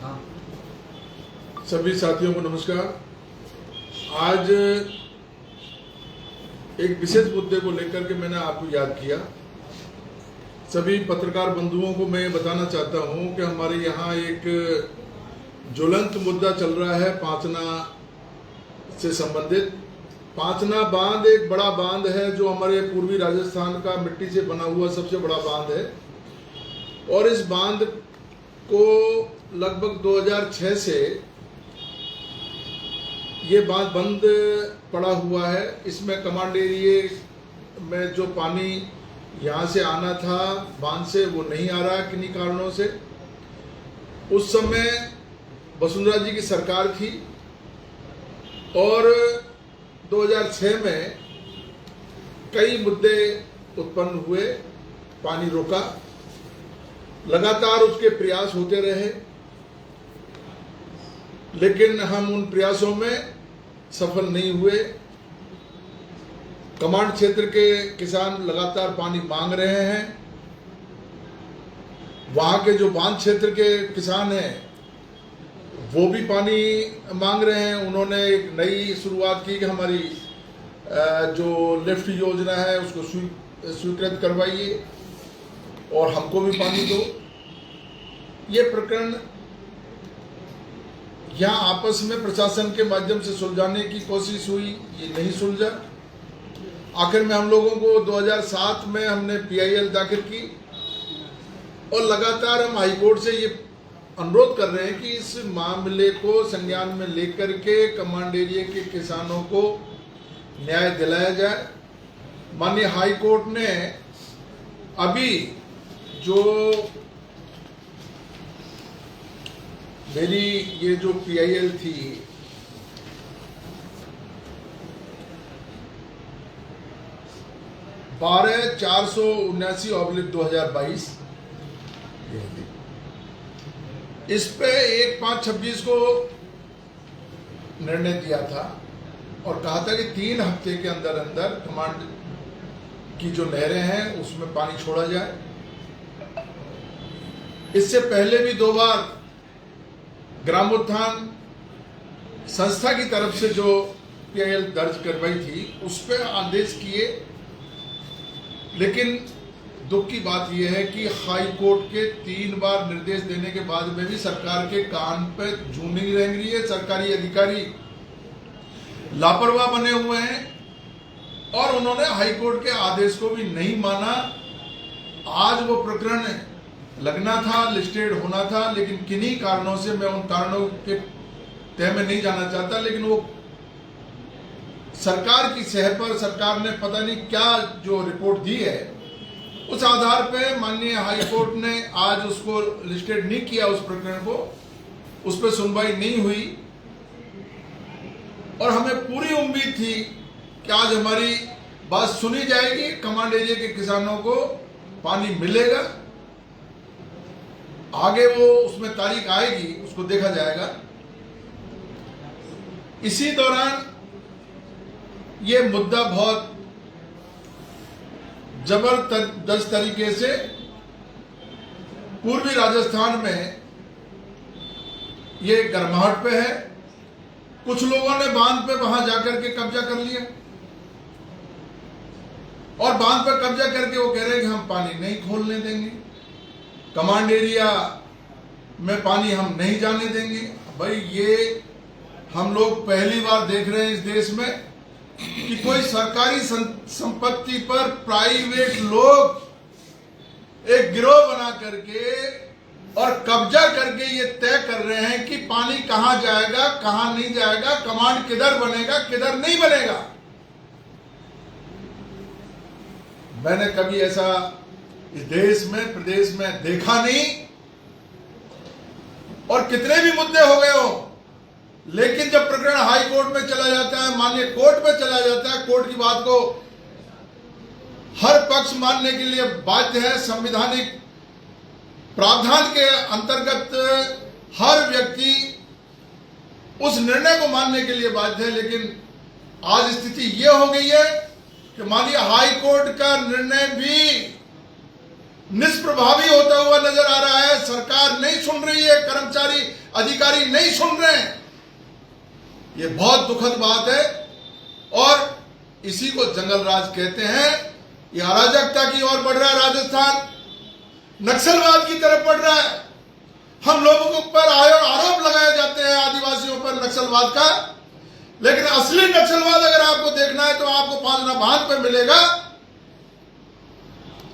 हाँ। सभी साथियों को नमस्कार। आज एक विशेष मुद्दे को लेकर के मैंने आपको याद किया। सभी पत्रकार बंधुओं को मैं बताना चाहता हूं कि हमारे यहाँ एक ज्वलंत मुद्दा चल रहा है पांचना से संबंधित। पांचना बांध एक बड़ा बांध है जो हमारे पूर्वी राजस्थान का मिट्टी से बना हुआ सबसे बड़ा बांध है और इस बांध को लगभग 2006 से ये बांध बंद पड़ा हुआ है। इसमें कमांड एरिया में जो पानी यहाँ से आना था बांध से वो नहीं आ रहा किन्हीं कारणों से। उस समय वसुंधरा जी की सरकार थी और 2006 में कई मुद्दे उत्पन्न हुए, पानी रोका, लगातार उसके प्रयास होते रहे लेकिन हम उन प्रयासों में सफल नहीं हुए। कमांड क्षेत्र के किसान लगातार पानी मांग रहे हैं। वहां के जो बांध क्षेत्र के किसान हैं वो भी पानी मांग रहे हैं। उन्होंने एक नई शुरुआत की कि हमारी जो लिफ्ट योजना है उसको स्वीकृत करवाइए और हमको भी पानी दो। ये प्रकरण यहाँ आपस में प्रशासन के माध्यम से सुलझाने की कोशिश हुई, ये नहीं सुलझा। आखिर में हम लोगों को 2007 में हमने PIL दाखिल की और लगातार हम हाईकोर्ट से ये अनुरोध कर रहे हैं कि इस मामले को संज्ञान में लेकर के कमांड एरिया के किसानों को न्याय दिलाया जाए। माननीय हाईकोर्ट ने अभी जो मेरी ये जो PIL थी बारह 479/2022 इस पे 1/5/26 को निर्णय दिया था और कहा था कि 3 हफ्ते के अंदर अंदर कमांड की जो नहरें हैं उसमें पानी छोड़ा जाए। इससे पहले भी 2 बार ग्रामोत्थान संस्था की तरफ से जो PIL दर्ज करवाई थी उस पर आदेश किए, लेकिन दुख की बात यह है कि हाई कोर्ट के 3 बार निर्देश देने के बाद में भी सरकार के कान पे जू नहीं रेंग रही है। सरकारी अधिकारी लापरवाह बने हुए हैं और उन्होंने हाई कोर्ट के आदेश को भी नहीं माना। आज वो प्रकरण लगना था, लिस्टेड होना था, लेकिन किन्हीं कारणों से, मैं उन कारणों के तह में नहीं जाना चाहता, लेकिन वो सरकार की सह पर सरकार ने पता नहीं क्या जो रिपोर्ट दी है उस आधार पे माननीय हाई कोर्ट ने आज उसको लिस्टेड नहीं किया, उस प्रकरण को, उस पर सुनवाई नहीं हुई और हमें पूरी उम्मीद थी कि आज हमारी बात सुनी जाएगी, कमांड एरिया के किसानों को पानी मिलेगा। आगे वो उसमें तारीख आएगी, उसको देखा जाएगा। इसी दौरान ये मुद्दा बहुत जबरदस्त तरीके से पूर्वी राजस्थान में ये गर्माहट पे है। कुछ लोगों ने बांध पे वहां जाकर के कब्जा कर लिया और बांध पे कब्जा करके वो कह रहे हैं कि हम पानी नहीं खोलने देंगे, कमांड एरिया में पानी हम नहीं जाने देंगे। भाई ये हम लोग पहली बार देख रहे हैं इस देश में कि कोई सरकारी संपत्ति पर प्राइवेट लोग एक गिरोह बना करके और कब्जा करके ये तय कर रहे हैं कि पानी कहां जाएगा, कहां नहीं जाएगा, कमांड किधर बनेगा, किधर नहीं बनेगा। मैंने कभी ऐसा इस देश में, प्रदेश में देखा नहीं। और कितने भी मुद्दे हो गए हो, लेकिन जब प्रकरण हाई कोर्ट में चला जाता है, माननीय कोर्ट में चला जाता है, कोर्ट की बात को हर पक्ष मानने के लिए बाध्य है। संवैधानिक प्रावधान के अंतर्गत हर व्यक्ति उस निर्णय को मानने के लिए बाध्य है। लेकिन आज स्थिति यह हो गई है कि माननीय हाई कोर्ट का निर्णय भी निष्प्रभावी होता हुआ नजर आ रहा है। सरकार नहीं सुन रही है, कर्मचारी अधिकारी नहीं सुन रहे हैं। ये बहुत दुखद बात है और इसी को जंगल राज कहते हैं। ये अराजकता की ओर बढ़ रहा है। राजस्थान नक्सलवाद की तरफ बढ़ रहा है। हम लोगों के ऊपर आरोप लगाए जाते हैं आदिवासियों पर नक्सलवाद का, लेकिन असली नक्सलवाद अगर आपको देखना है तो आपको पांचनाभान पर मिलेगा,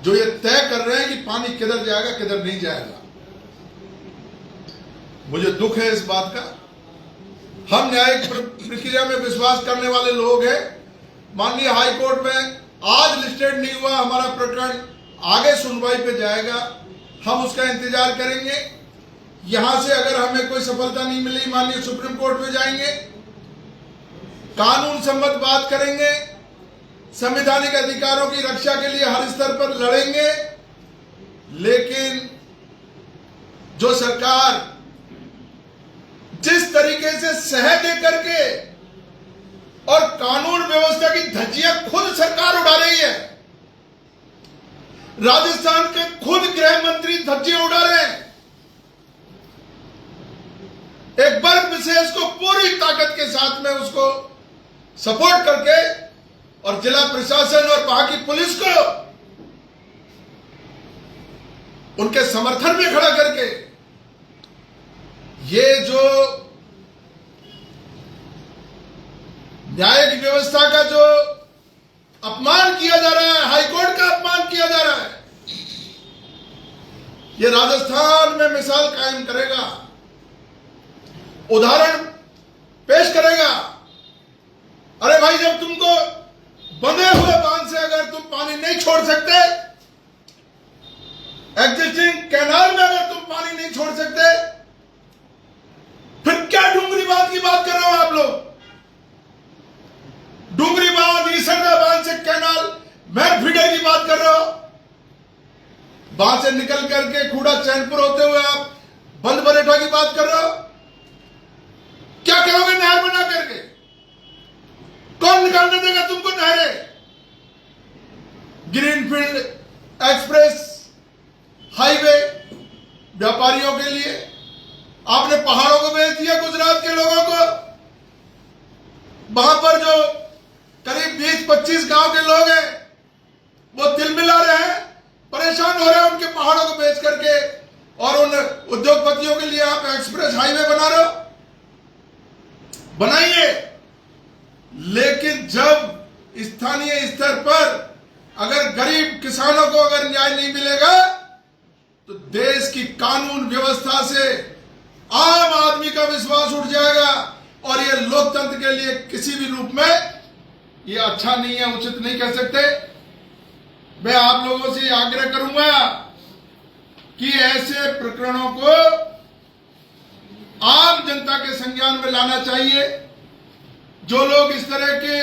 जो ये तय कर रहे हैं कि पानी किधर जाएगा किधर नहीं जाएगा। मुझे दुख है इस बात का। हम न्यायिक प्रक्रिया में विश्वास करने वाले लोग हैं। माननीय हाई कोर्ट में आज लिस्टेड नहीं हुआ हमारा प्रकरण, आगे सुनवाई पे जाएगा, हम उसका इंतजार करेंगे। यहां से अगर हमें कोई सफलता नहीं मिली, माननीय सुप्रीम कोर्ट में जाएंगे, कानून सम्मत बात करेंगे, संवैधानिक अधिकारों की रक्षा के लिए हर स्तर पर लड़ेंगे। लेकिन जो सरकार जिस तरीके से सह दे करके और कानून व्यवस्था की धज्जियां खुद सरकार उड़ा रही है, राजस्थान के खुद गृह मंत्री धज्जियां उड़ा रहे हैं। एक वर्ग विशेष को पूरी ताकत के साथ में उसको सपोर्ट करके और जिला प्रशासन और वहां की पुलिस को उनके समर्थन में खड़ा करके ये जो न्यायिक व्यवस्था का जो अपमान किया जा रहा है, हाईकोर्ट का अपमान किया जा रहा है, ये राजस्थान में मिसाल कायम करेगा, उदाहरण पेश करेगा। अरे भाई, जब तुमको बंधे हुए बांध से अगर तुम पानी नहीं छोड़ सकते, एग्जिस्टिंग कैनाल में अगर तुम पानी नहीं छोड़ सकते, फिर क्या डूंगरी बांध की बात कर रहे हो आप लोग? डूंगरी बांध, ईसरदा बांध से कैनाल मैन फीडर की बात कर रहे हो। वहां से निकल करके खूड़ा चैनपुर होते हुए आप बंद बरेठा की बात कर रहे हो। क्या कहोगे नहर बना करके? कौन निकालने देगा तुमको नहरें? ग्रीनफील्ड एक्सप्रेस हाईवे व्यापारियों के लिए आपने पहाड़ों को बेच दिया, गुजरात के लोगों को। वहां पर जो करीब 20-25 गांव के लोग हैं वो तिलमिला रहे हैं, परेशान हो रहे हैं उनके पहाड़ों को बेच करके, और उन उद्योगपतियों के लिए आप एक्सप्रेस हाईवे बना रहे हो। बनाइए, लेकिन जब स्थानीय स्तर पर अगर गरीब किसानों को अगर न्याय नहीं मिलेगा तो देश की कानून व्यवस्था से आम आदमी का विश्वास उठ जाएगा, और ये लोकतंत्र के लिए किसी भी रूप में ये अच्छा नहीं है, उचित नहीं कह सकते। मैं आप लोगों से आग्रह करूंगा कि ऐसे प्रकरणों को आम जनता के संज्ञान में लाना चाहिए। जो लोग इस तरह के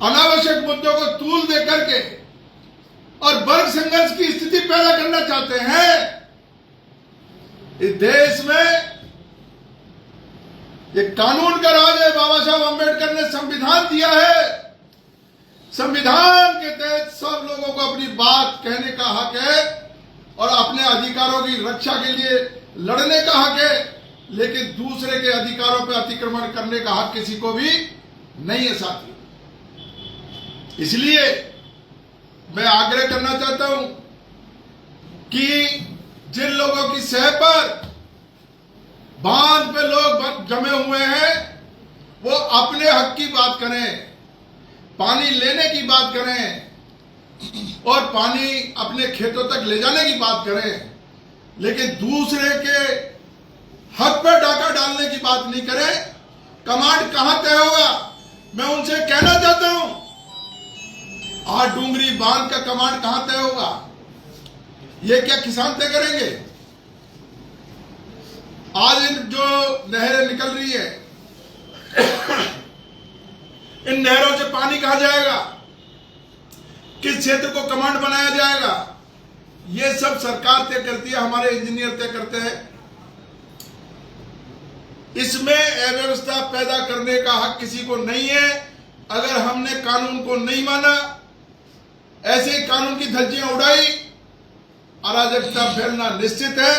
अनावश्यक मुद्दों को तूल दे करके और वर्ग संघर्ष की स्थिति पैदा करना चाहते हैं, इस देश में ये कानून का राज है। बाबा साहब अंबेडकर ने संविधान दिया है, संविधान के तहत सब लोगों को अपनी बात कहने का हक है और अपने अधिकारों की रक्षा के लिए लड़ने का हक है, लेकिन दूसरे के अधिकारों पर अतिक्रमण करने का हक किसी को भी नहीं है साथी। इसलिए मैं आग्रह करना चाहता हूं कि जिन लोगों की सह पर बांध पे लोग जमे हुए हैं वो अपने हक की बात करें, पानी लेने की बात करें और पानी अपने खेतों तक ले जाने की बात करें, लेकिन दूसरे के हक पर डाका डालने की बात नहीं करें। कमांड कहां तय होगा? मैं उनसे कहना चाहता हूं, आज डूंगरी बांध का कमांड कहां तय होगा? ये क्या किसान तय करेंगे? आज इन जो नहरें निकल रही है इन नहरों से पानी कहां जाएगा, किस क्षेत्र को कमांड बनाया जाएगा, ये सब सरकार तय करती है, हमारे इंजीनियर तय करते हैं। इसमें अव्यवस्था पैदा करने का हक किसी को नहीं है। अगर हमने कानून को नहीं माना, ऐसे ही कानून की धज्जियां उड़ाई, अराजकता फैलना निश्चित है।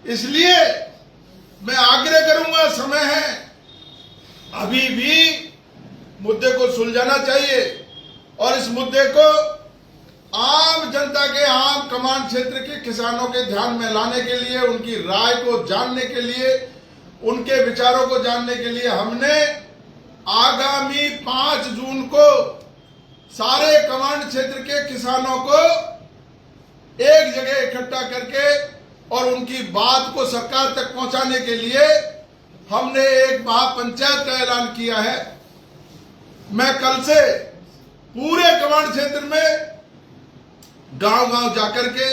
इसलिए मैं आग्रह करूंगा, समय है, अभी भी मुद्दे को सुलझाना चाहिए और इस मुद्दे को आम जनता के, आम कमांड क्षेत्र के किसानों के ध्यान में लाने के लिए, उनकी राय को जानने के लिए, उनके विचारों को जानने के लिए हमने आगामी 5 जून को सारे कमांड क्षेत्र के किसानों को एक जगह इकट्ठा करके और उनकी बात को सरकार तक पहुंचाने के लिए हमने एक महापंचायत का ऐलान किया है। मैं कल से पूरे कमांड क्षेत्र में गांव-गांव जाकर के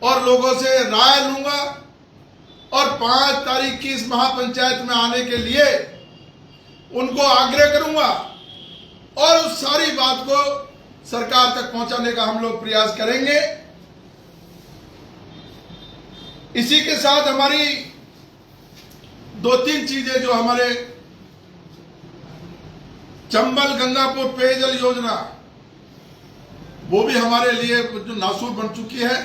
और लोगों से राय लूंगा और 5 तारीख की इस महापंचायत में आने के लिए उनको आग्रह करूंगा और उस सारी बात को सरकार तक पहुंचाने का हम लोग प्रयास करेंगे। इसी के साथ हमारी 2-3 चीजें जो हमारे चंबल गंगापुर पेयजल योजना, वो भी हमारे लिए जो नासूर बन चुकी है।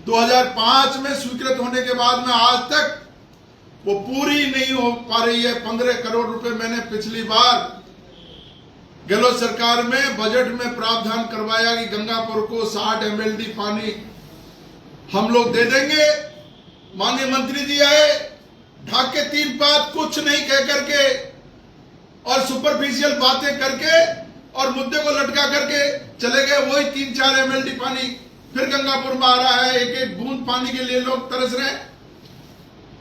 2005 में स्वीकृत होने के बाद में आज तक वो पूरी नहीं हो पा रही है। 15 करोड़ रुपए मैंने पिछली बार गहलोत सरकार में बजट में प्रावधान करवाया कि गंगापुर को 60 MLD पानी हम लोग दे देंगे। माननीय मंत्री जी आए, ढाक के 3 बात कुछ नहीं कह करके और सुपरफिशियल बातें करके और मुद्दे को लटका करके चले गए। वही 3-4 MLD पानी फिर गंगापुर में आ रहा है। एक एक बूंद पानी के लिए लोग तरस रहे हैं।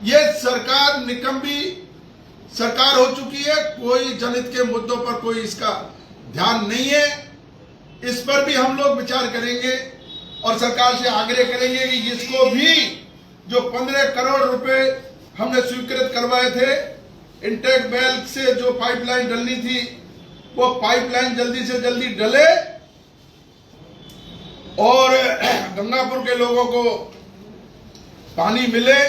ये सरकार निकम्मी सरकार हो चुकी है। कोई जनहित के मुद्दों पर कोई इसका ध्यान नहीं है। इस पर भी हम लोग विचार करेंगे और सरकार से आग्रह करेंगे कि इसको भी जो 15 करोड़ रुपए हमने स्वीकृत करवाए थे, इंटेक बेल्ट से जो पाइपलाइन डलनी थी, वो पाइपलाइन जल्दी से जल्दी डले और गंगापुर के लोगों को पानी मिले।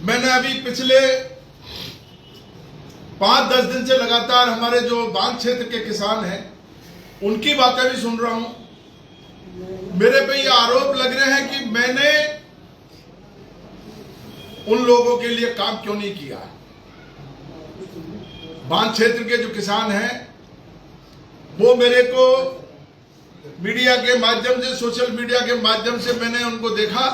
मैंने पिछले 5-10 दिन से लगातार हमारे जो बांध क्षेत्र के किसान हैं, उनकी बातें भी सुन रहा हूं। मेरे पे ये आरोप लग रहे हैं कि मैंने उन लोगों के लिए काम क्यों नहीं किया। बांध क्षेत्र के जो किसान हैं, वो मेरे को मीडिया के माध्यम से, सोशल मीडिया के माध्यम से मैंने उनको देखा।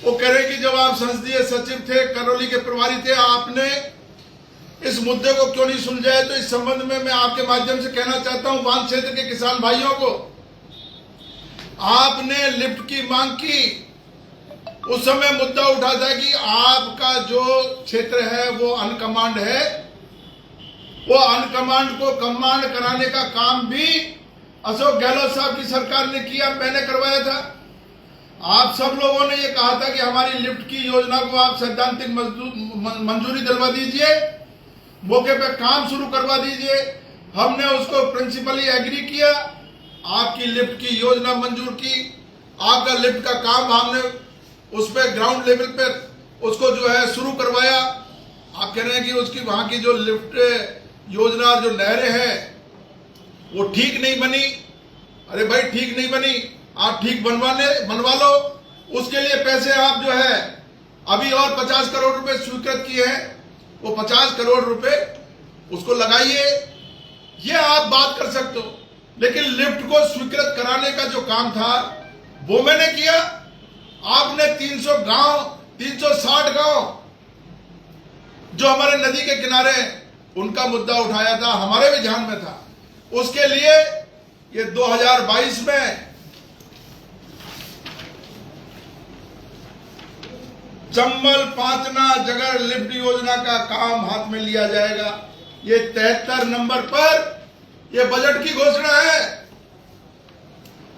वो कह रहे कि जब आप संसदीय सचिव थे, करौली के प्रभारी थे, आपने इस मुद्दे को क्यों नहीं सुलझाया। तो इस संबंध में मैं आपके माध्यम से कहना चाहता हूं बांध क्षेत्र के किसान भाइयों को, आपने लिफ्ट की मांग की, उस समय मुद्दा उठा था कि आपका जो क्षेत्र है वो अनकमांड है। वो अनकमांड को कमांड कराने का काम भी अशोक गहलोत साहब की सरकार ने किया, मैंने करवाया था। आप सब लोगों ने ये कहा था कि हमारी लिफ्ट की योजना को आप सैद्धांतिक मंजूरी दिलवा दीजिए, मौके पे काम शुरू करवा दीजिए। हमने उसको प्रिंसिपली एग्री किया, आपकी लिफ्ट की योजना मंजूर की, आपका लिफ्ट का काम हमने उस पे ग्राउंड लेवल पे उसको जो है शुरू करवाया। आप कह रहे हैं कि उसकी वहां की जो लिफ्ट योजना, जो नहरें हैं, वो ठीक नहीं बनी। अरे भाई, ठीक नहीं बनी, आप ठीक बनवा लो। उसके लिए पैसे आप जो है अभी और 50 करोड़ रुपए स्वीकृत किए हैं, वो 50 करोड़ रुपए उसको लगाइए। ये आप बात कर सकते हो, लेकिन लिफ्ट को स्वीकृत कराने का जो काम था वो मैंने किया। आपने 360 गांव जो हमारे नदी के किनारे उनका मुद्दा उठाया था, हमारे भी ध्यान में था। उसके लिए ये 2022 में चंबल पांचना जगह लिफ्ट योजना का काम हाथ में लिया जाएगा। ये 73 नंबर पर ये बजट की घोषणा है।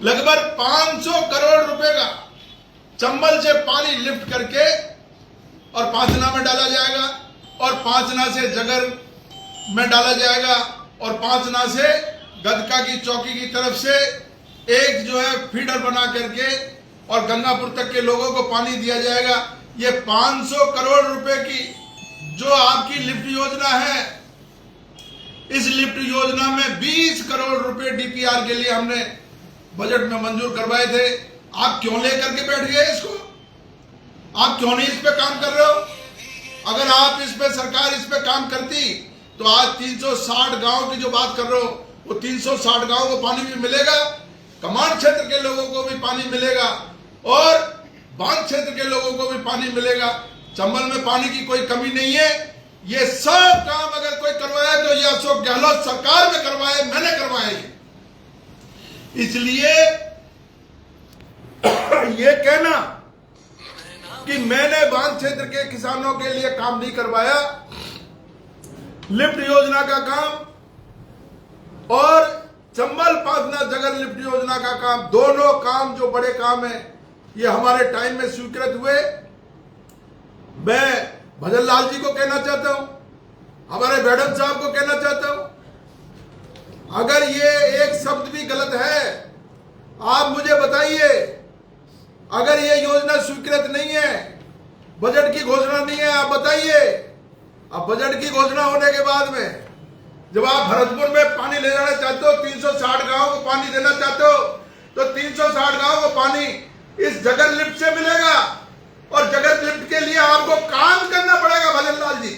लगभग 500 करोड़ रुपए का चंबल से पानी लिफ्ट करके और पांचना में डाला जाएगा, और पांचना से जगर में डाला जाएगा, और पांचना से गदका की चौकी की तरफ से एक जो है फीडर बना करके और गंगापुर तक के लोगों को पानी दिया जाएगा। ये 500 करोड़ रुपए की जो आपकी लिफ्ट योजना है, इस लिफ्ट योजना में 20 करोड़ रुपए डीपीआर के लिए हमने बजट में मंजूर करवाए थे। आप क्यों लेकर के बैठ गए इसको? आप क्यों नहीं इस पे काम कर रहे हो? अगर आप इस पे, सरकार इस पे काम करती तो आज 360 गांव की जो बात कर रहे हो, वो 360 गांव को पानी भी मिलेगा, कमांड क्षेत्र के लोगों को भी पानी मिलेगा, और बांध क्षेत्र के लोगों को भी पानी मिलेगा। चंबल में पानी की कोई कमी नहीं है। ये सब काम अगर कोई करवाए तो ये अशोक गहलोत सरकार में करवाए, मैंने करवाए। इसलिए ये कहना कि मैंने बांध क्षेत्र के किसानों के लिए काम नहीं करवाया, लिफ्ट योजना का काम और चंबल पांचना जगर लिफ्ट योजना का काम, दोनों काम जो बड़े काम है, ये हमारे टाइम में स्वीकृत हुए। मैं भजन लाल जी को कहना चाहता हूं, हमारे मैडम साहब को कहना चाहता हूं, अगर ये एक शब्द भी गलत है आप मुझे बताइए। अगर ये योजना स्वीकृत नहीं है, बजट की घोषणा नहीं है, आप बताइए। अब बजट की घोषणा होने के बाद में जब आप भरतपुर में पानी ले जाना चाहते हो, 360 गांव को पानी देना चाहते हो, तो 360 गांव को पानी इस जगर लिफ्ट से मिलेगा, और जगर लिफ्ट के लिए आपको काम करना पड़ेगा भजन लाल जी,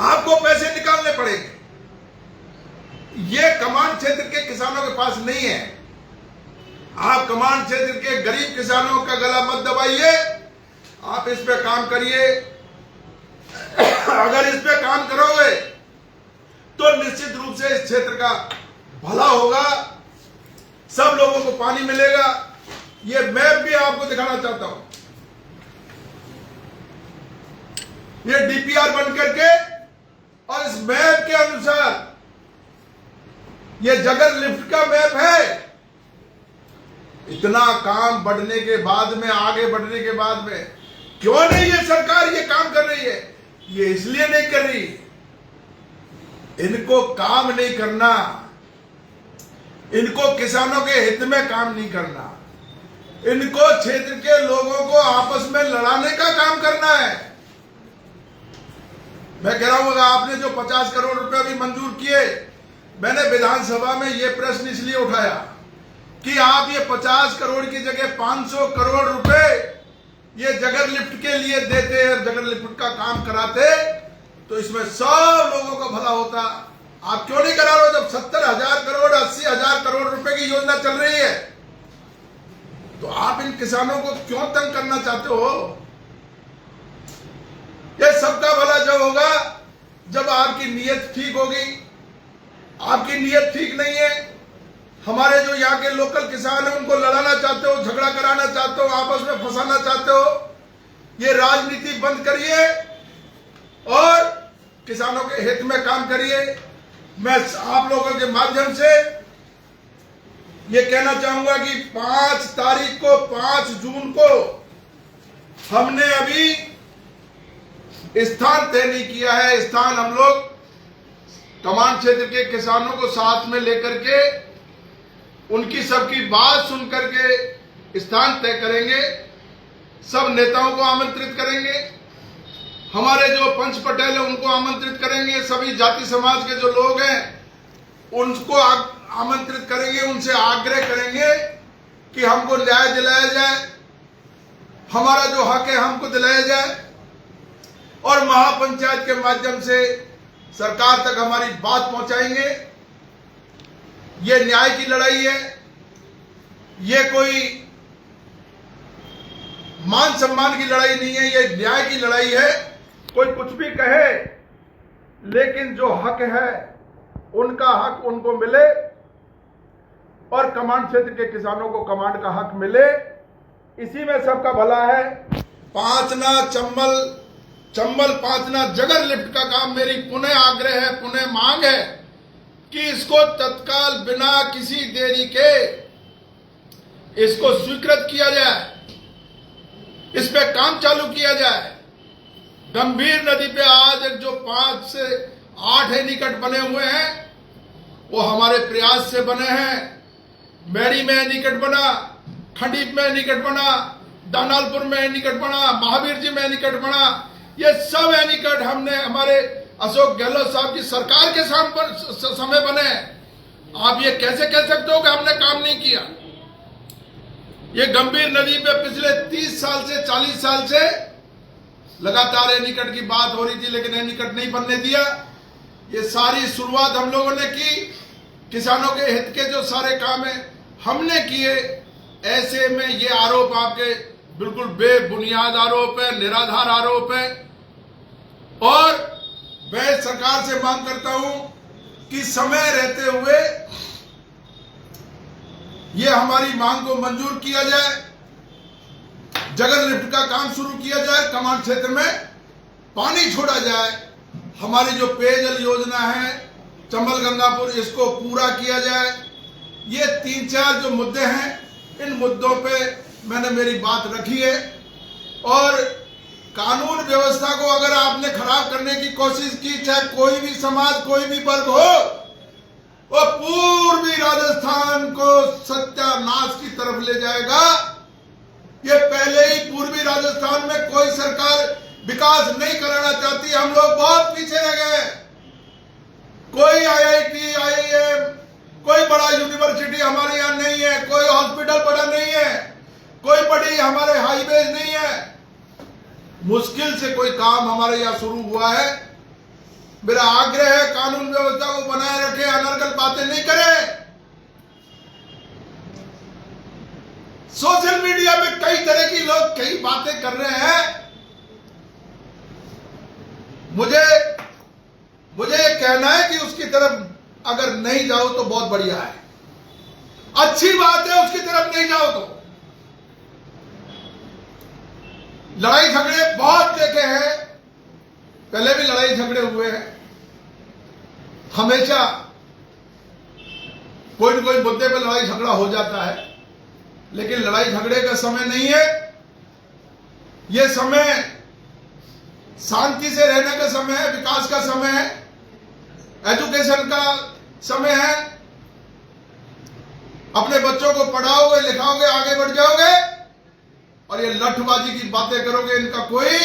आपको पैसे निकालने पड़ेंगे। ये कमांड क्षेत्र के किसानों के पास नहीं है। आप कमांड क्षेत्र के गरीब किसानों का गला मत दबाइए, आप इस पे काम करिए। अगर इस पे काम करोगे तो निश्चित रूप से इस क्षेत्र का भला होगा, सब लोगों को पानी मिलेगा। ये मैप भी आपको दिखाना चाहता हूं, ये डीपीआर बन करके, और इस मैप के अनुसार ये जगर लिफ्ट का मैप है। इतना काम बढ़ने के बाद में, आगे बढ़ने के बाद में क्यों नहीं ये सरकार ये काम कर रही है? ये इसलिए नहीं कर रही, इनको काम नहीं करना, इनको किसानों के हित में काम नहीं करना, इनको क्षेत्र के लोगों को आपस में लड़ाने का काम करना है। मैं कह रहा हूं, आपने जो 50 करोड़ रुपए भी मंजूर किए, मैंने विधानसभा में यह प्रश्न इसलिए उठाया कि आप ये 50 करोड़ की जगह 500 करोड़ रुपए ये जगर लिफ्ट के लिए देते और जगर लिफ्ट का काम कराते तो इसमें सब लोगों का भला होता। आप क्यों नहीं करा रहे हो? जब 70,000 करोड़ 80,000 करोड़ रुपए की योजना चल रही है, तो आप इन किसानों को क्यों तंग करना चाहते हो? ये सबका भला जब होगा जब आपकी नीयत ठीक होगी। आपकी नीयत ठीक नहीं है। हमारे जो यहाँ के लोकल किसान हैं उनको लड़ाना चाहते हो, झगड़ा कराना चाहते हो, आपस में फंसाना चाहते हो। ये राजनीति बंद करिए और किसानों के हित में काम करिए। मैं आप लोगों के माध्यम से ये कहना चाहूंगा कि 5 तारीख को, 5 जून को हमने अभी स्थान तय नहीं किया है। स्थान हम लोग कमांड क्षेत्र के किसानों को साथ में लेकर के उनकी सबकी बात सुन करके स्थान तय करेंगे। सब नेताओं को आमंत्रित करेंगे, हमारे जो पंच पटेल है उनको आमंत्रित करेंगे, सभी जाति समाज के जो लोग हैं उनको आमंत्रित करेंगे, उनसे आग्रह करेंगे कि हमको न्याय दिलाया जाए, हमारा जो हक है हमको दिलाया जाए, और महापंचायत के माध्यम से सरकार तक हमारी बात पहुंचाएंगे। ये न्याय की लड़ाई है, ये कोई मान सम्मान की लड़ाई नहीं है, ये न्याय की लड़ाई है। कोई कुछ भी कहे, लेकिन जो हक है उनका हक उनको मिले और कमांड क्षेत्र के किसानों को कमांड का हक मिले, इसी में सबका भला है। पांचना चंबल पांचना जगर लिफ्ट का काम मेरी पुनः आग्रह है, पुनः मांग है कि इसको तत्काल बिना किसी देरी के इसको स्वीकृत किया जाए। इस पे काम चालू किया जाए। गंभीर नदी पे आज जो 5 से 8 एनीकट बने हुए हैं वो हमारे प्रयास से बने हैं। मैरी में एनीकट बना, खंडीप में एनीकट बना, दानालपुर में एनीकट बना, महावीर जी में एनीकट बना। ये सब एनीकट हमने हमारे अशोक गहलोत साहब की सरकार के समय बने। आप ये कैसे कह सकते हो कि हमने काम नहीं किया? ये गंभीर नदी पे पिछले 30 साल से 40 साल से लगातार एनीकट की बात हो रही थी, लेकिन एनीकट नहीं बनने दिया। ये सारी शुरुआत हम लोगों ने की, किसानों के हित के जो सारे काम है हमने किए। ऐसे में ये आरोप आपके बिल्कुल बेबुनियाद आरोप है, निराधार आरोप है। और मैं सरकार से मांग करता हूं कि समय रहते हुए ये हमारी मांग को मंजूर किया जाए, जगत लिफ्ट का काम शुरू किया जाए, कमांड क्षेत्र में पानी छोड़ा जाए। हमारी जो पेयजल योजना है चंबल गंगापुर, इसको पूरा किया जाए। ये 3-4 जो मुद्दे हैं, इन मुद्दों पे मैंने मेरी बात रखी है। और कानून व्यवस्था को अगर आपने खराब करने की कोशिश की, चाहे कोई भी समाज, कोई भी वर्ग हो, वो पूर्वी राजस्थान को सत्यानाश की तरफ ले जाएगा। ये पहले ही पूर्वी राजस्थान में कोई सरकार विकास नहीं कराना चाहती। हम लोग बहुत पीछे रह गए। कोई IIT, IIM, कोई बड़ा यूनिवर्सिटी हमारे यहाँ नहीं है, कोई हॉस्पिटल बड़ा नहीं है, कोई बड़ी हमारे हाईवेज नहीं है। मुश्किल से कोई काम हमारे यहाँ शुरू हुआ है। मेरा आग्रह है कानून व्यवस्था को बनाए रखे, अनर्गल बातें नहीं करें। सोशल मीडिया में कई तरह की लोग कई बातें कर रहे हैं। मुझे ये कहना है कि उसकी तरफ अगर नहीं जाओ तो बहुत बढ़िया है, अच्छी बात है। उसकी तरफ नहीं जाओ तो लड़ाई झगड़े बहुत देखे हैं, पहले भी लड़ाई झगड़े हुए हैं। हमेशा कोई न कोई मुद्दे पर लड़ाई झगड़ा हो जाता है, लेकिन लड़ाई झगड़े का समय नहीं है। यह समय शांति से रहने का समय है, विकास का समय है, एजुकेशन का समय है। अपने बच्चों को पढ़ाओगे, लिखाओगे, आगे बढ़ जाओगे। और ये लठबाजी की बातें करोगे, इनका कोई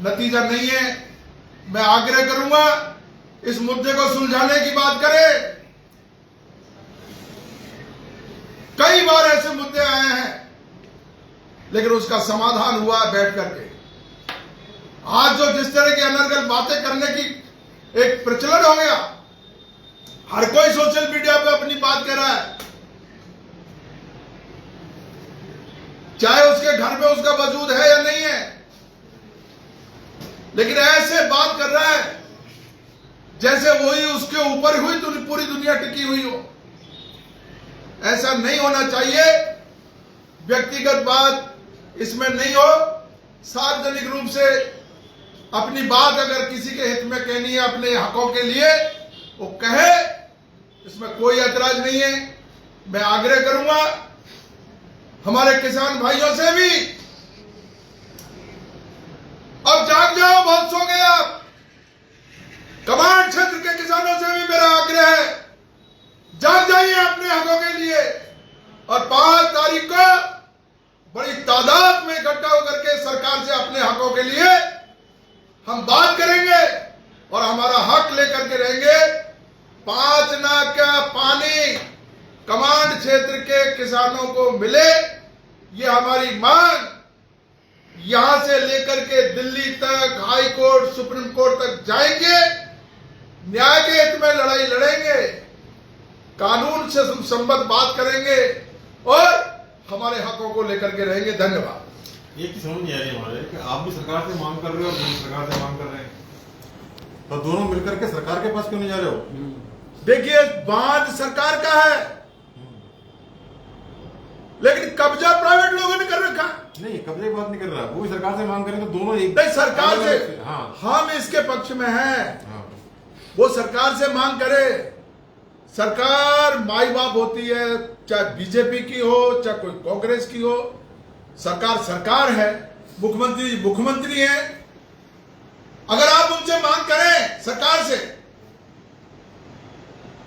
नतीजा नहीं है। मैं आग्रह करूंगा इस मुद्दे को सुलझाने की बात करें। कई बार ऐसे मुद्दे आए हैं, लेकिन उसका समाधान हुआ बैठ करके। आज जो जिस तरह की अनर्गल बातें करने की एक प्रचलन हो गया, हर कोई सोशल मीडिया पे अपनी बात कर रहा है, चाहे उसके घर में उसका वजूद है या नहीं है, लेकिन ऐसे बात कर रहा है जैसे वही उसके ऊपर हुई तो पूरी दुनिया टिकी हुई हो। ऐसा नहीं होना चाहिए। व्यक्तिगत बात इसमें नहीं हो, सार्वजनिक रूप से अपनी बात अगर किसी के हित में कहनी है, अपने हकों के लिए, वो कहे, इसमें कोई ऐतराज नहीं है। मैं आग्रह करूंगा हमारे किसान भाइयों से भी, अब जाग जाओ, बहुत सो गए आप। कमांड क्षेत्र के किसानों से भी मेरा आग्रह है, जाग जाइए अपने हकों के लिए। और 5 तारीख को बड़ी तादाद में इकट्ठा होकर के सरकार से अपने हकों के लिए हम बात करेंगे और हमारा हक लेकर के रहेंगे। 5 नाक का पानी कमांड क्षेत्र के किसानों को मिले, ये हमारी मांग यहां से लेकर के दिल्ली तक, हाई कोर्ट, सुप्रीम कोर्ट तक जाएंगे। न्याय के हित में लड़ाई लड़ेंगे, कानून से संबद्ध बात करेंगे और हमारे हकों को लेकर के रहेंगे। धन्यवाद। ये समझ नहीं आ रही हमारे कि आप भी सरकार से मांग कर रहे हो और हम सरकार से मांग कर रहे हैं, तो दोनों मिलकर के सरकार के पास क्यों नहीं जा रहे हो? देखिए, बांध सरकार का है, लेकिन कब्जा प्राइवेट लोगों ने कर रखा। नहीं, कब्जे की बात नहीं कर रहा, वो भी सरकार से मांग करें तो दोनों एक नहीं, सरकार से, हाँ, हम इसके पक्ष में हैं। हाँ। वो सरकार से मांग करे। सरकार माई बाप होती है, चाहे बीजेपी की हो, चाहे कोई कांग्रेस की हो। सरकार सरकार है, मुख्यमंत्री मुख्यमंत्री है। अगर आप उनसे मांग करें सरकार से,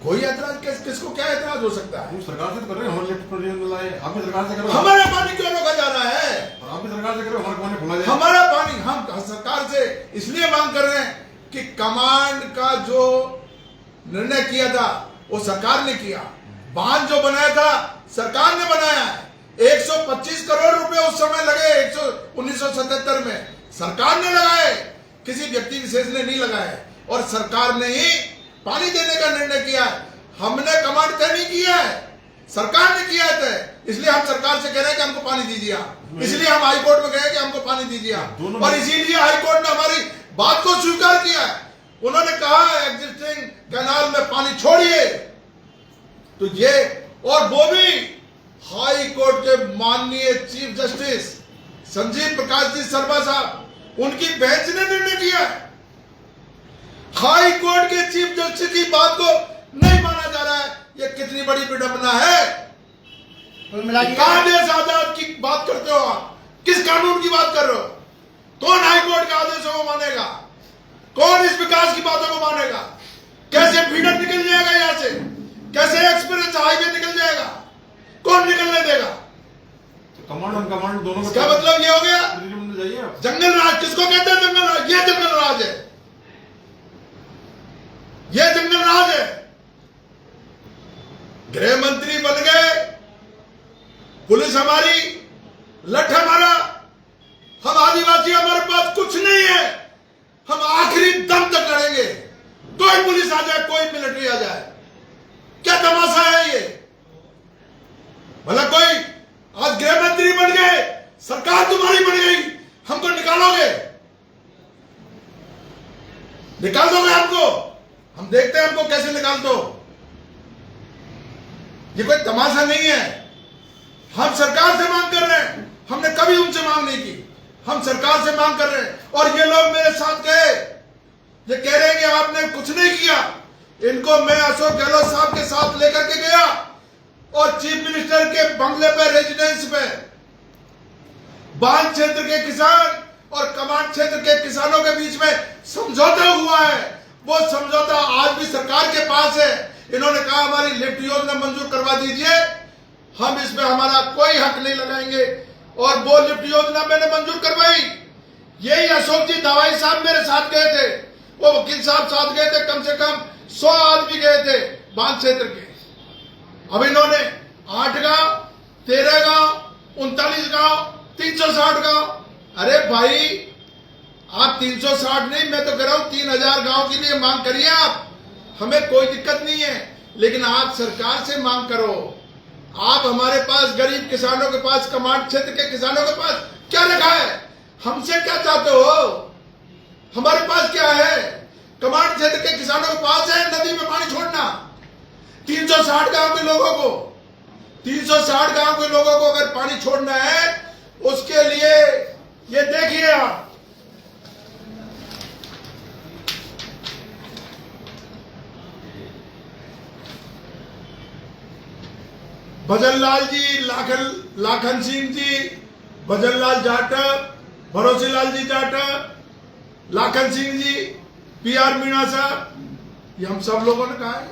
कोई ऐतराज किसको क्या ऐतराज हो सकता है? सरकार से तो कर रहे हैं, हमारे लिफ्ट प्रोजेक्ट मिला है, आप भी सरकार से कर रहे हो। हमारा पानी क्यों रोका जा रहा है? और आप भी सरकार से कर रहे हो, हमारा पानी खुला जाए। हमारा पानी हम सरकार से इसलिए मांग कर रहे हैं कि कमांड का जो निर्णय किया था वो सरकार ने किया। बांध जो बनाया था सरकार ने बनाया है। 125 करोड़ रुपए उस समय लगे 1977 में, सरकार ने लगाए, किसी व्यक्ति विशेष ने नहीं लगाए। और सरकार ने ही पानी देने का निर्णय किया है। हमने कमांड तय नहीं किया है, सरकार ने किया है। इसलिए हम सरकार से कह रहे हैं कि हमको पानी दीजिए। इसलिए हम हाई कोर्ट में गए कि हमको पानी दीजिए, और इसीलिए हाई कोर्ट ने हमारी बात को स्वीकार किया है। उन्होंने कहा एग्जिस्टिंग कैनाल में पानी छोड़िए। तो ये, और वो भी हाई कोर्ट के माननीय चीफ जस्टिस संजीव प्रकाश जी शर्मा साहब, उनकी बेंच ने निर्णय किया है। हाई कोर्ट के चीफ जस्टिस की बात को नहीं माना जा रहा है। ये कितनी बड़ी विडंबना है। आदेश आजाद की बात करते हो आप, किस कानून की बात कर रहे हो? कौन हाई कोर्ट के आदेशों को मानेगा? कौन इस विकास की बातों को मानेगा? कैसे फीडर निकल जाएगा यहां से? कैसे एक्सप्रेस हाईवे निकल जाएगा? कौन निकलने देगा? कमांड और कमांड दोनों का मतलब ये हो गया जाइए। जंगल राज। किसको कहते हैं जंगल राज? ये जंगल राज है, ये जंगल राज है। गृह मंत्री बन गए, पुलिस हमारी, लठ हमारा, हम आदिवासी, हमारे पास कुछ नहीं है। हम आखिरी दम तक लड़ेंगे। कोई पुलिस आ जाए, कोई मिलिट्री आ जाए, क्या तमाशा है ये? मतलब कोई आज गृह मंत्री बन गए, सरकार तुम्हारी बन गई, हमको निकालोगे? निकाल दोगे हमको? हम देखते हैं हमको कैसे निकाल दो। ये कोई तमाशा नहीं है। हम सरकार से मांग कर रहे हैं, हमने कभी उनसे मांग नहीं की। हम सरकार से मांग कर रहे हैं। और ये लोग मेरे साथ गए, ये कह रहे हैं कि आपने कुछ नहीं किया। इनको मैं अशोक गहलोत साहब के साथ लेकर के गया और चीफ मिनिस्टर के बंगले पे, रेजिडेंस पे, बांध क्षेत्र के किसान और कमांड क्षेत्र के किसानों के बीच में समझौता हुआ है। वो समझौता आज भी सरकार के पास है। इन्होंने कहा हमारी लिफ्ट योजना मंजूर करवा दीजिए, हम इसमें हमारा कोई हक नहीं लगाएंगे। और वो लिफ्ट योजना मैंने मंजूर करवाई। यही अशोक जी दवाई साहब मेरे साथ गए थे, वो वकील साहब साथ गए थे, कम से कम 100 आदमी गए थे बांध क्षेत्र के। अब इन्होंने 8 गांव, 13 गांव, 39 गांव, 360 गांव। अरे भाई, आप 360 नहीं, मैं तो कह रहा हूं 3000 गांव के लिए मांग करिए आप, हमें कोई दिक्कत नहीं है। लेकिन आप सरकार से मांग करो। आप हमारे पास गरीब किसानों के पास, कमांड क्षेत्र के किसानों के पास क्या रखा है? हमसे क्या चाहते हो? हमारे पास क्या है? कमांड क्षेत्र के किसानों के पास है नदी में पानी छोड़ना। 360 गांव के लोगों को, 360 गांव के लोगों को अगर पानी छोड़ना है, उसके लिए ये देखिए आप, भजनलाल जी, लाखन सिंह जी, भजनलाल जाटव, भरोसेलाल जी जाटव, लाखन सिंह जी, PR मीणा साहब, ये हम सब लोगों ने कहा है।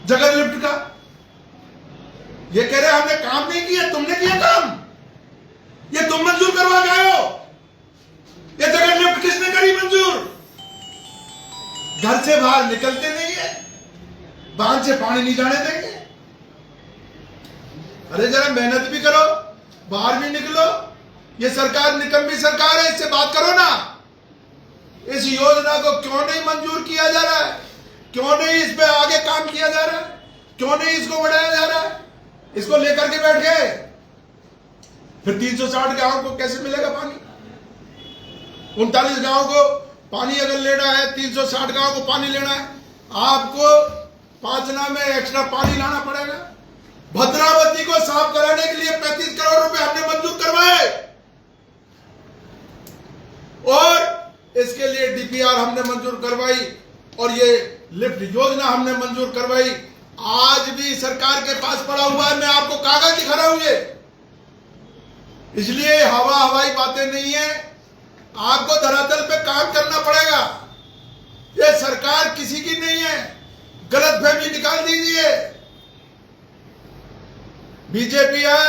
जगत लिफ्ट का ये कह रहे हमने काम नहीं किया, तुमने किया काम, ये तुम मंजूर करवा के आए हो। ये जगत लिफ्ट किसने करी मंजूर? घर से बाहर निकलते नहीं है, बांध से पानी नहीं जाने देंगे। अरे जरा मेहनत भी करो, बाहर भी निकलो। ये सरकार निकम्मी सरकार है, इससे बात करो ना। इस योजना को क्यों नहीं मंजूर किया जा रहा है? क्यों नहीं इस पे आगे काम किया जा रहा है? क्यों नहीं इसको बढ़ाया जा रहा है? इसको लेकर के बैठ गए, फिर 360 गांव को कैसे मिलेगा पानी? 39 गांव को पानी अगर लेना है, 360 गांव को पानी लेना है, आपको 5 में एक्स्ट्रा पानी लाना पड़ेगा। भद्रावती को साफ कराने के लिए 35 करोड़ रुपए हमने मंजूर करवाए, और इसके लिए DPR हमने मंजूर करवाई, और ये लिफ्ट योजना हमने मंजूर करवाई। आज भी सरकार के पास पड़ा हुआ है, मैं आपको कागज दिखा रहा हूं। ये इसलिए हवाई बातें नहीं है, आपको धरातल पे काम करना पड़ेगा। ये सरकार किसी की नहीं है, गलतफहमी निकाल दीजिए। बीजेपी है,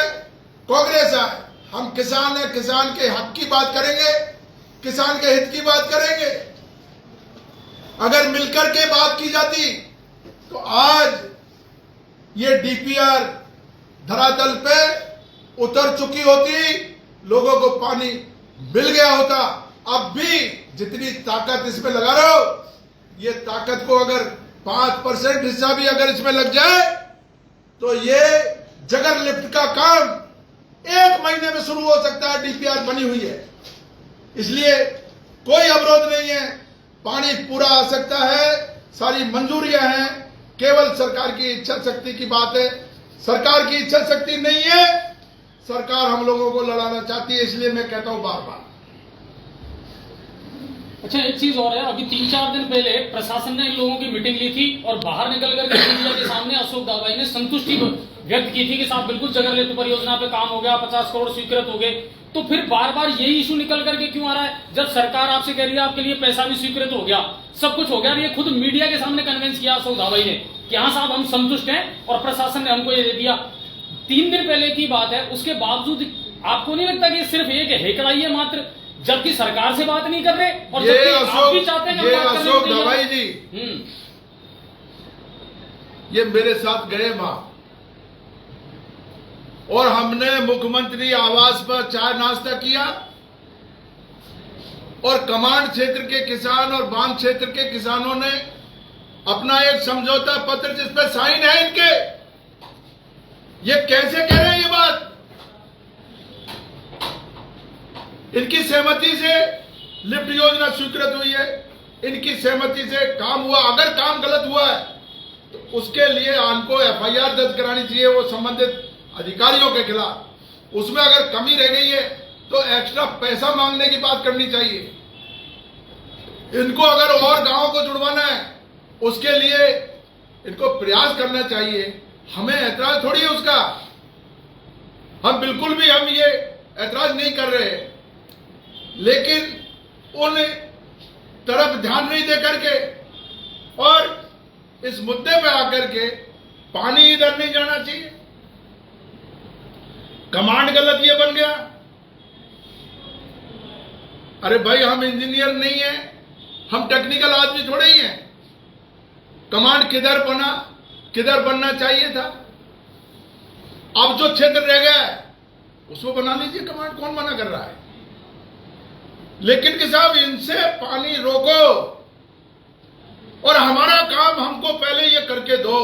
कांग्रेस है, हम किसान हैं, किसान के हक की बात करेंगे, किसान के हित की बात करेंगे। अगर मिलकर के बात की जाती तो आज ये डीपीआर धरातल पे उतर चुकी होती, लोगों को पानी मिल गया होता। अब भी जितनी ताकत इसमें लगा रहे हो, ये ताकत को अगर 5% हिस्सा भी अगर इसमें लग जाए तो ये जगर लिफ्ट का काम 1 महीने में शुरू हो सकता है। डीपीआर बनी हुई है, इसलिए कोई अवरोध नहीं है, पानी पूरा आ सकता है, सारी मंजूरियां हैं, केवल सरकार की इच्छा शक्ति की बात है। सरकार की इच्छा शक्ति नहीं है, सरकार हम लोगों को लड़ाना चाहती है, इसलिए मैं कहता हूं बार बार। अच्छा, एक चीज और है, अभी 3-4 दिन पहले प्रशासन ने इन लोगों की मीटिंग ली थी और बाहर निकल कर मीडिया के सामने अशोक दावाई ने संतुष्टि व्यक्त की थी कि साहब बिल्कुल जगर लिफ्ट परियोजना पे काम हो गया, 50 करोड़ स्वीकृत हो गए। तो फिर बार बार यही इशू निकल करके क्यों आ रहा है, जब सरकार आपसे कह रही है आपके लिए पैसा भी स्वीकृत हो गया, सब कुछ हो गया। ये खुद मीडिया के सामने कन्विंस किया अशोक दावाई ने कि हाँ साहब हम संतुष्ट हैं और प्रशासन ने हमको ये दे दिया। 3 दिन पहले की बात है, उसके बावजूद आपको नहीं लगता कि सिर्फ एक हेकड़ाई है मात्र, जबकि सरकार से बात नहीं कर रहे और जबकि आप भी चाहते हैं ये अशोक दावाई जी ये मेरे साथ गए वहां और हमने मुख्यमंत्री आवास पर चाय नाश्ता किया और कमांड क्षेत्र के किसान और बांध क्षेत्र के किसानों ने अपना एक समझौता पत्र जिस पर साइन है इनके। ये कैसे कह रहे हैं ये बात? इनकी सहमति से लिफ्ट योजना स्वीकृत हुई है, इनकी सहमति से काम हुआ। अगर काम गलत हुआ है तो उसके लिए हमको एफआईआर दर्ज करानी चाहिए वो संबंधित अधिकारियों के खिलाफ। उसमें अगर कमी रह गई है तो एक्स्ट्रा पैसा मांगने की बात करनी चाहिए। इनको अगर और गांवों को जुड़वाना है उसके लिए इनको प्रयास करना चाहिए। हमें ऐतराज थोड़ी है उसका, हम बिल्कुल भी हम ये ऐतराज नहीं कर रहे, लेकिन उन तरफ ध्यान नहीं दे करके और इस मुद्दे पे आकर के पानी इधर नहीं जाना चाहिए। कमांड गलत ये बन गया। अरे भाई हम इंजीनियर नहीं है, हम टेक्निकल आदमी थोड़े ही हैं। कमांड किधर बना, किधर बनना चाहिए था। अब जो क्षेत्र रह गया है उसको बना लीजिए कमांड, कौन मना कर रहा है। लेकिन कि साहब इनसे पानी रोको और हमारा काम हमको पहले ये करके दो।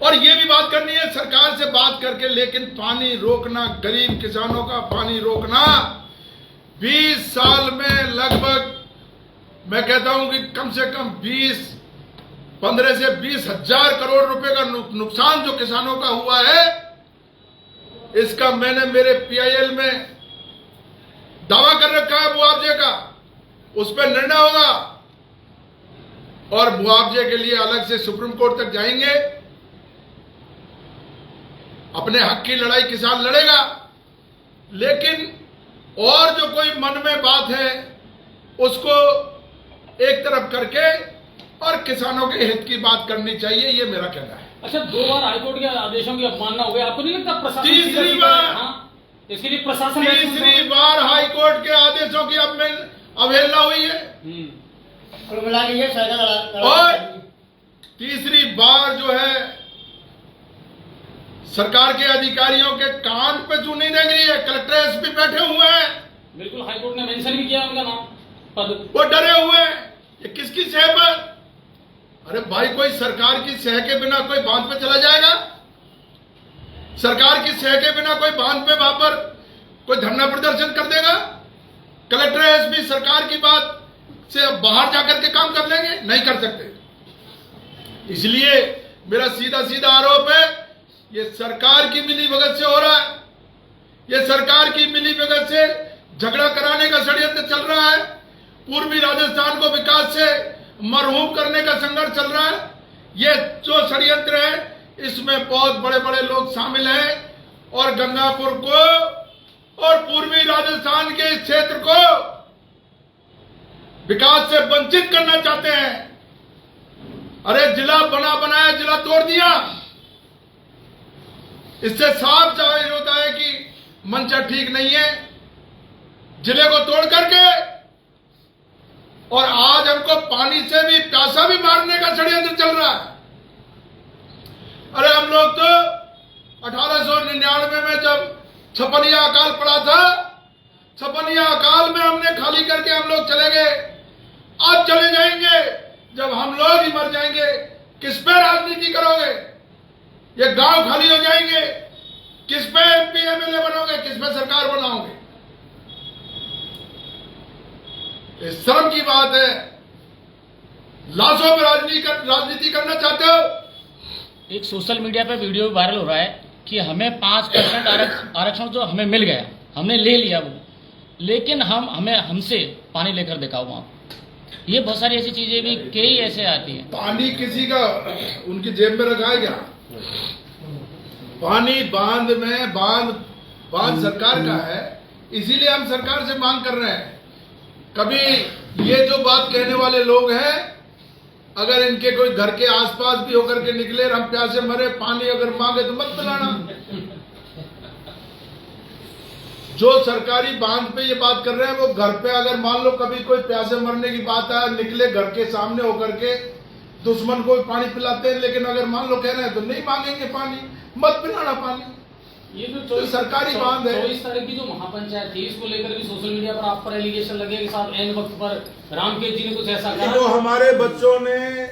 और ये भी बात करनी है सरकार से बात करके, लेकिन पानी रोकना, गरीब किसानों का पानी रोकना 20 साल में लगभग मैं कहता हूं कि कम से कम 15 से 20 हजार करोड़ रुपए का नुकसान जो किसानों का हुआ है, इसका मैंने मेरे पीआईएल में दावा कर रखा है मुआवजे का। उस पर निर्णय होगा और मुआवजे के लिए अलग से सुप्रीम कोर्ट तक जाएंगे। अपने हक की लड़ाई किसान लड़ेगा, लेकिन और जो कोई मन में बात है उसको एक तरफ करके और किसानों के हित की बात करनी चाहिए, ये मेरा कहना है। अच्छा, 2 बार हाईकोर्ट के आदेशों की अवमानना हो गई, आपको नहीं लगता प्रशासन तीसरी बार? हाँ, इसके लिए प्रशासन तीसरी बार हाईकोर्ट के आदेशों की अवहेलना हुई है और तीसरी बार जो है सरकार के अधिकारियों के कान पे चू नहीं देंगे। है कलेक्टर एसपी बैठे हुए हैं, बिल्कुल हाईकोर्ट ने मेंशन भी किया उनका नाम पद, वो डरे हुए हैं। ये किसकी सह पर? अरे भाई कोई सरकार की सह के बिना कोई बांध पे चला जाएगा? सरकार की सह के बिना कोई बांध पे वहां पर कोई धरना प्रदर्शन कर देगा? कलेक्टर एसपी सरकार की बात से बाहर जाकर के काम कर लेंगे? नहीं कर सकते। इसलिए मेरा सीधा सीधा आरोप है ये सरकार की मिलीभगत से हो रहा है। ये सरकार की मिलीभगत से झगड़ा कराने का षड्यंत्र चल रहा है। पूर्वी राजस्थान को विकास से मरहूम करने का संघर्ष चल रहा है। ये जो षड्यंत्र है इसमें बहुत बड़े बड़े लोग शामिल हैं। और गंगापुर को और पूर्वी राजस्थान के इस क्षेत्र को विकास से वंचित करना चाहते हैं। अरे जिला बना बनाया जिला तोड़ दिया। इससे साफ जाहिर होता है कि मंशा ठीक नहीं है। जिले को तोड़ करके और आज हमको पानी से भी प्यासा भी मारने का षड्यंत्र चल रहा है। अरे हम लोग तो 1899 में जब छपनिया अकाल पड़ा था, छपनिया अकाल में हमने खाली करके हम लोग चले गए। अब चले जाएंगे जब हम लोग ही मर जाएंगे। किस पे राजनीति करोगे? ये गांव खाली हो जाएंगे, किस पे एमपी एमएलए बनोगे? किस पे सरकार बनाओगे? ये शर्म की बात है। लाशों पर राजनीति करना चाहते हो। एक सोशल मीडिया पे वीडियो वायरल हो रहा है कि हमें 5% आरक्षण जो हमें मिल गया, हमने ले लिया वो, लेकिन हमसे पानी लेकर दिखाओ वहां। ये बहुत सारी ऐसी चीजें भी कई ऐसे आती हैं। पानी किसी का उनकी जेब में रखा है क्या? पानी बांध सरकार का है, इसीलिए हम सरकार से मांग कर रहे हैं। कभी ये जो बात कहने वाले लोग हैं, अगर इनके कोई घर के आसपास भी होकर के निकले और हम प्यासे मरे, पानी अगर मांगे तो मत पिलाना। जो सरकारी बांध पे ये बात कर रहे हैं, वो घर पे अगर मान लो कभी कोई प्यासे मरने की बात आए, निकले घर के सामने होकर के दुश्मन को पानी पिलाते हैं, लेकिन अगर मान लो कह रहे हैं तो नहीं मांगेंगे पानी, मत पिलाना पानी। ये जो सरकारी बांध है। 24 तारीख की जो महापंचायत थी, इसको लेकर भी सोशल मीडिया पर आप पर एलिगेशन लगे कि साहब एन वक्त पर रामकेश जी ने कुछ ऐसा कहा। तो हमारे बच्चों ने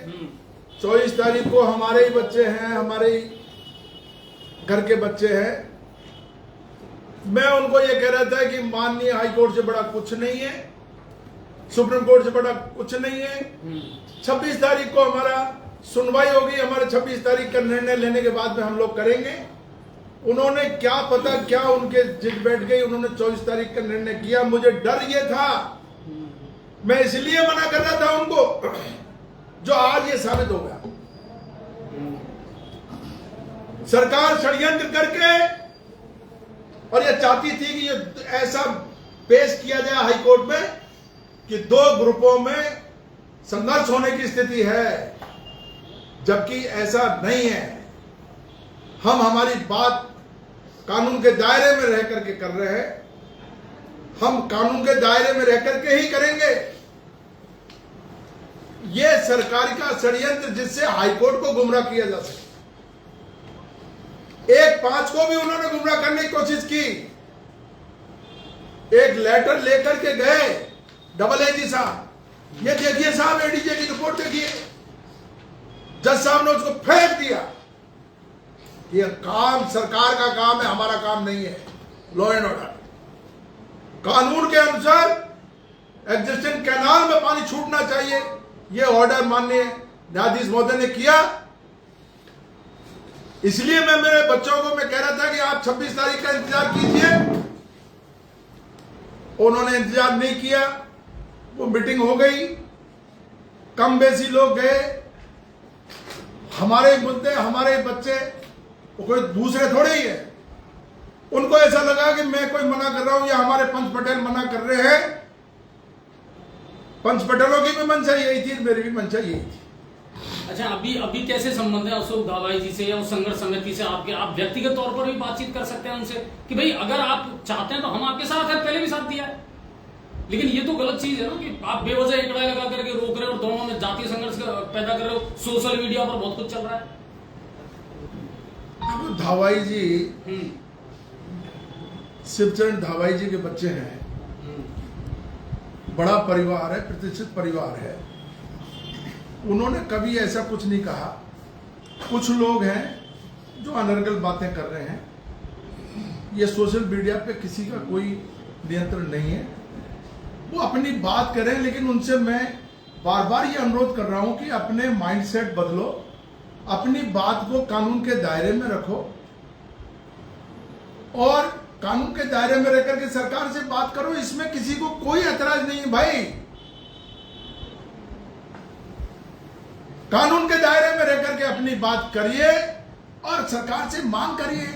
24 तारीख को, हमारे ही बच्चे हैं, हमारे ही घर के बच्चे हैं। मैं उनको ये कह रहा था कि माननीय हाई कोर्ट से बड़ा कुछ नहीं है, सुप्रीम कोर्ट से बड़ा कुछ नहीं है। 26 तारीख को हमारा सुनवाई होगी। हमारे 26 तारीख का निर्णय लेने के बाद में हम लोग करेंगे। उन्होंने क्या पता क्या उनके जिद बैठ गई, उन्होंने 24 तारीख का निर्णय किया। मुझे डर ये था, मैं इसलिए मना कर रहा था उनको, जो आज ये साबित हो गया। सरकार षड्यंत्र करके, और ये चाहती थी कि ये ऐसा पेश किया जाए हाई कोर्ट में कि दो ग्रुपों में संघर्ष होने की स्थिति है, जबकि ऐसा नहीं है। हम हमारी बात कानून के दायरे में रह करके कर रहे हैं। हम कानून के दायरे में रह करके ही करेंगे। ये सरकार का षड्यंत्र जिससे हाईकोर्ट को गुमराह किया जा सके। 1-5 को भी उन्होंने गुमराह करने की कोशिश की। एक लेटर लेकर के गए डबल एजी साहब, ये देखिए साहब, एडीजे की रिपोर्ट देखिए। जज साहब ने उसको फेंक दिया। ये काम सरकार का काम है, हमारा काम नहीं है। लॉ एंड ऑर्डर, कानून के अनुसार एग्जिस्टिंग कैनाल में पानी छूटना चाहिए। ये ऑर्डर माननीय न्यायाधीश महोदय ने किया। इसलिए मैं मेरे बच्चों को मैं कह रहा था कि आप 26 तारीख का इंतजार कीजिए। उन्होंने इंतजार नहीं किया। वो मीटिंग हो गई, कम बेसी लोग गए। हमारे मुद्दे, हमारे बच्चे, वो कोई दूसरे थोड़े ही है। उनको ऐसा लगा कि मैं कोई मना कर रहा हूं या हमारे पंच पटेल मना कर रहे हैं। पंच पटेलों की भी मंशा यही थी, मेरी भी मंशा यही थी। अच्छा, अभी कैसे संबंध है अशोक दावाई जी से या उस संघर्ष समिति से आपके? आप व्यक्तिगत तौर पर भी बातचीत कर सकते हैं उनसे कि भाई अगर आप चाहते हैं तो हम आपके साथ हैं, पहले भी साथ दिया है। लेकिन ये तो गलत चीज है ना कि आप बेवजह एक लड़ाई लगा करके रोक रहे हो और दोनों में जातीय संघर्ष पैदा कर रहे हो। सोशल मीडिया पर बहुत कुछ चल रहा है। धावाई जी, शिवचरण धावाई जी के बच्चे हैं। बड़ा परिवार है, प्रतिष्ठित परिवार है। उन्होंने कभी ऐसा कुछ नहीं कहा। कुछ लोग हैं जो अनर्गल बातें कर रहे हैं। ये सोशल मीडिया पे किसी का कोई नियंत्रण नहीं है, वो अपनी बात करें। लेकिन उनसे मैं बार बार ये अनुरोध कर रहा हूं कि अपने माइंडसेट बदलो, अपनी बात को कानून के दायरे में रखो और कानून के दायरे में रहकर के सरकार से बात करो। इसमें किसी को कोई ऐतराज नहीं है भाई। कानून के दायरे में रहकर के अपनी बात करिए और सरकार से मांग करिए।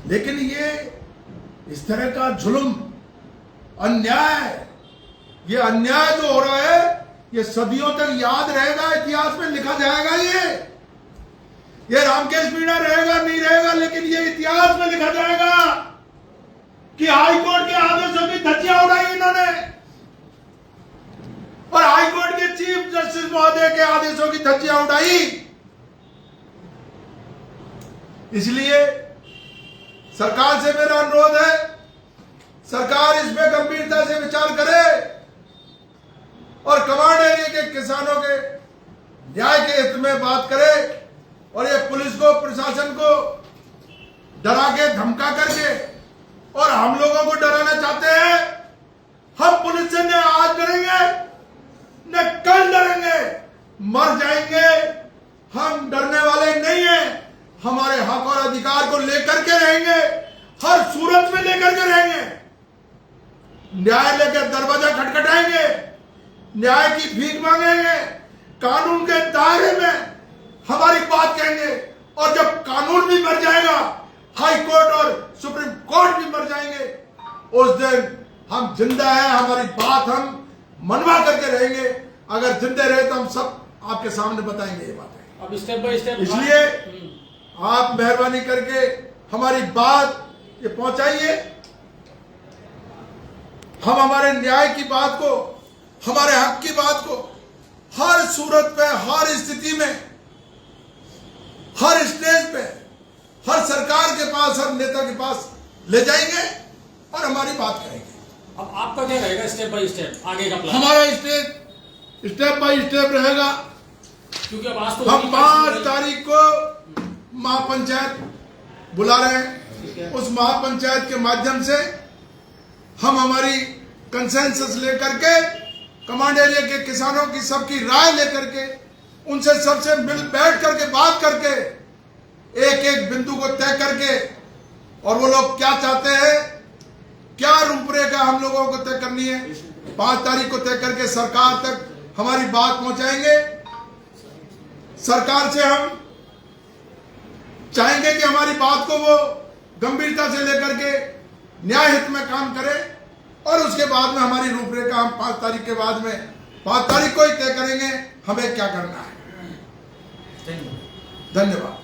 लेकिन ये इस तरह का जुल्म, अन्याय, ये अन्याय जो हो रहा है ये सदियों तक याद रहेगा, इतिहास में लिखा जाएगा। ये रामकेश मीणा रहेगा नहीं रहेगा, लेकिन ये इतिहास में लिखा जाएगा कि हाई कोर्ट के आदेशों की धज्जियां उड़ाई इन्होंने, और हाई कोर्ट के चीफ जस्टिस महोदय के आदेशों की धज्जियां उड़ाई। इसलिए सरकार से मेरा अनुरोध है, सरकार इसमें गंभीरता से विचार करे और कमांड एरिया के किसानों के न्याय के हित में बात करे, और ये पुलिस को, प्रशासन को डरा के, धमका करके, और हम लोगों को डराना चाहते हैं। हम पुलिस से न आज डरेंगे न कल डरेंगे, मर जाएंगे, हम डरने वाले नहीं हैं। हमारे हक और अधिकार को लेकर के रहेंगे, हर सूरत में लेकर के रहेंगे, न्यायालय के दरवाजा खटखटाएंगे, न्याय की भीख मांगेंगे, कानून के दायरे में हमारी बात कहेंगे, और जब कानून भी मर जाएगा, हाई कोर्ट और सुप्रीम कोर्ट भी मर जाएंगे, उस दिन हम जिंदा हैं, हमारी बात हम मनवा करके रहेंगे। अगर जिंदे रहे तो हम सब आपके सामने बताएंगे ये बातें। अब स्टेप बाय स्टेप, इसलिए आप मेहरबानी करके हमारी बात ये पहुंचाइए। हम हमारे न्याय की बात को, हमारे हक की बात को हर सूरत पे, हर स्थिति में, हर स्टेज पे, हर सरकार के पास, हर नेता के पास ले जाएंगे और हमारी बात करेंगे। अब आपका क्या रहेगा स्टेप बाय स्टेप आगे का प्लान? हमारा स्टेप बाय स्टेप रहेगा, क्योंकि अब आज तो हम 5 तारीख को महापंचायत बुला रहे हैं। उस महापंचायत के माध्यम से हम हमारी कंसेंसस लेकर के, कमांड एरिया के किसानों की सबकी राय लेकर के, उनसे सबसे मिल बैठ करके बात करके, एक एक बिंदु को तय करके, और वो लोग क्या चाहते हैं, क्या रूपरेखा हम लोगों को तय करनी है, 5 तारीख को तय करके सरकार तक हमारी बात पहुंचाएंगे। सरकार से हम चाहेंगे कि हमारी बात को वो गंभीरता से लेकर के न्याय हित में काम करे, और उसके बाद में हमारी रूपरेखा हम 5 तारीख के बाद में, 5 तारीख को ही तय करेंगे हमें क्या करना है। धन्यवाद।